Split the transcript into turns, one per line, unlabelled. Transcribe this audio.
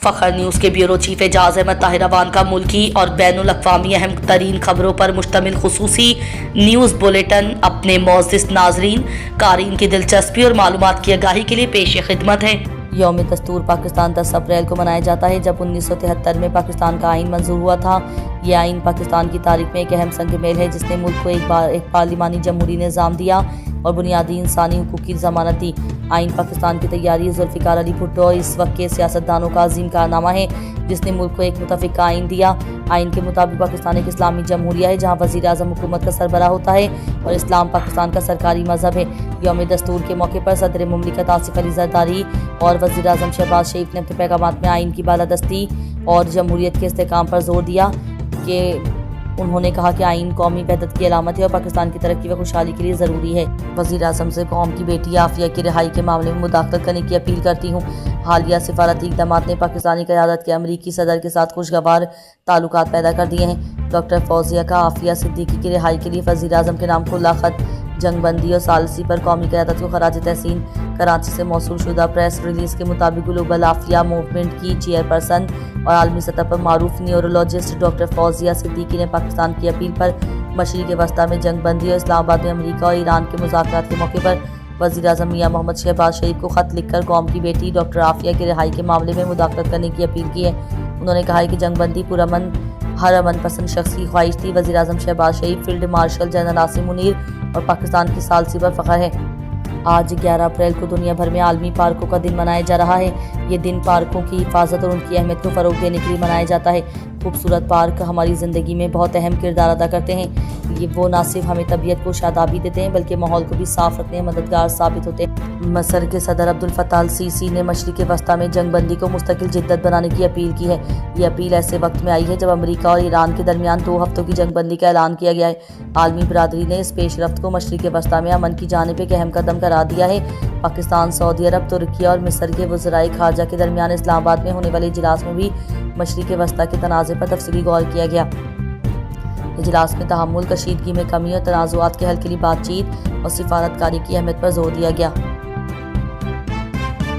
فخر نیوز کے bureau chief اعجاز احمد طاہر اوان کا ملکی اور بین الاقوامی اہم ترین خبروں پر مشتمل خصوصی نیوز بلیٹن اپنے معزز ناظرین قارئین کی دلچسپی اور معلومات کی آگاہی کے لیے پیش خدمت ہے۔ یوم دستور پاکستان 10 اپریل کو منایا جاتا ہے، جب 1973 میں پاکستان کا آئین منظور ہوا تھا۔ یہ آئین پاکستان کی تاریخ میں ایک اہم سنگ میل ہے، جس نے ملک کو ایک پارلیمانی جمہوری نظام دیا اور بنیادی انسانی حقوق کی ضمانت دی۔ آئین پاکستان کی تیاری ذوالفقار علی بھٹو اس وقت کے سیاستدانوں کا عظیم کارنامہ ہے، جس نے ملک کو ایک متفق آئین دیا۔ آئین کے مطابق پاکستان ایک اسلامی جمہوریہ ہے، جہاں وزیر اعظم حکومت کا سربراہ ہوتا ہے اور اسلام پاکستان کا سرکاری مذہب ہے۔ یوم دستور کے موقع پر صدر مملکت آصف علی زرداری اور وزیر اعظم شہباز شریف نے اپنے پیغامات میں آئین کی بالادستی اور جمہوریت کے استحکام پر زور دیا کہ انہوں نے کہا کہ آئین قومی وحدت کی علامت ہے اور پاکستان کی ترقی و خوشحالی کے لیے ضروری ہے۔ وزیر اعظم سے قوم کی بیٹی عافیہ کی رہائی کے معاملے میں مداخلت کرنے کی اپیل کرتی ہوں۔ حالیہ سفارتی اقدامات نے پاکستانی قیادت کے امریکی صدر کے ساتھ خوشگوار تعلقات پیدا کر دیے ہیں۔ ڈاکٹر فوزیہ کا عافیہ صدیقی کی رہائی کے لیے وزیر اعظم کے نام کھلا خط، جنگ بندی اور ثالثی پر قومی قیادت کو خراج تحسین۔ کراچی سے موصول شدہ پریس ریلیز کے مطابق گلوبل عافیہ موومنٹ کی چیئرپرسن اور عالمی سطح پر معروف نیورولوجسٹ ڈاکٹر فوزیہ صدیقی نے پاکستان کی اپیل پر مشرق وسطیٰ میں جنگ بندی اور اسلام آباد میں امریکہ اور ایران کے مذاکرات کے موقع پر وزیر اعظم میاں محمد شہباز شریف کو خط لکھ کر قوم کی بیٹی ڈاکٹر عافیہ کی رہائی کے معاملے میں مداخلت کرنے کی اپیل کی ہے۔ انہوں نے کہا ہے کہ جنگ بندی پرامن ہر امن پسند شخص کی خواہش تھی۔ وزیر اعظم Shehbaz Sharif, field marshal general Asim Munir اور پاکستان کی ثالثی پر فخر ہے۔ آج 11 اپریل کو دنیا بھر میں عالمی پارکوں کا دن منایا جا رہا ہے۔ یہ دن پارکوں کی حفاظت اور ان کی اہمیت کو فروغ دینے کے لیے منایا جاتا ہے۔ خوبصورت پارک ہماری زندگی میں بہت اہم کردار ادا کرتے ہیں۔ وہ نہ صرف ہمیں طبیعت کو شادابی دیتے ہیں بلکہ ماحول کو بھی صاف رکھنے میں مددگار ثابت ہوتے ہیں۔ مصر کے صدر عبدالفتاح السیسی نے مشرق وسطیٰ میں جنگ بندی کو مستقل جدت بنانے کی اپیل کی ہے۔ یہ اپیل ایسے وقت میں آئی ہے جب امریکہ اور ایران کے درمیان 2 ہفتوں کی جنگ بندی کا اعلان کیا گیا ہے۔ عالمی برادری نے اس پیش رفت کو مشرق وسطیٰ میں امن کی جانب ایک اہم قدم قرار دیا ہے۔ پاکستان، سعودی عرب، ترکی اور مصر کے وزرائے خارجہ کے درمیان اسلام آباد میں ہونے والے اجلاس میں بھی مشرق وسطیٰ کے تنازع پر تفصیلی غور کیا گیا۔ اجلاس میں تحمل، کشیدگی میں کمی اور تنازعات کے حل کے لیے بات چیت اور سفارت کاری کی اہمیت پر زور دیا گیا۔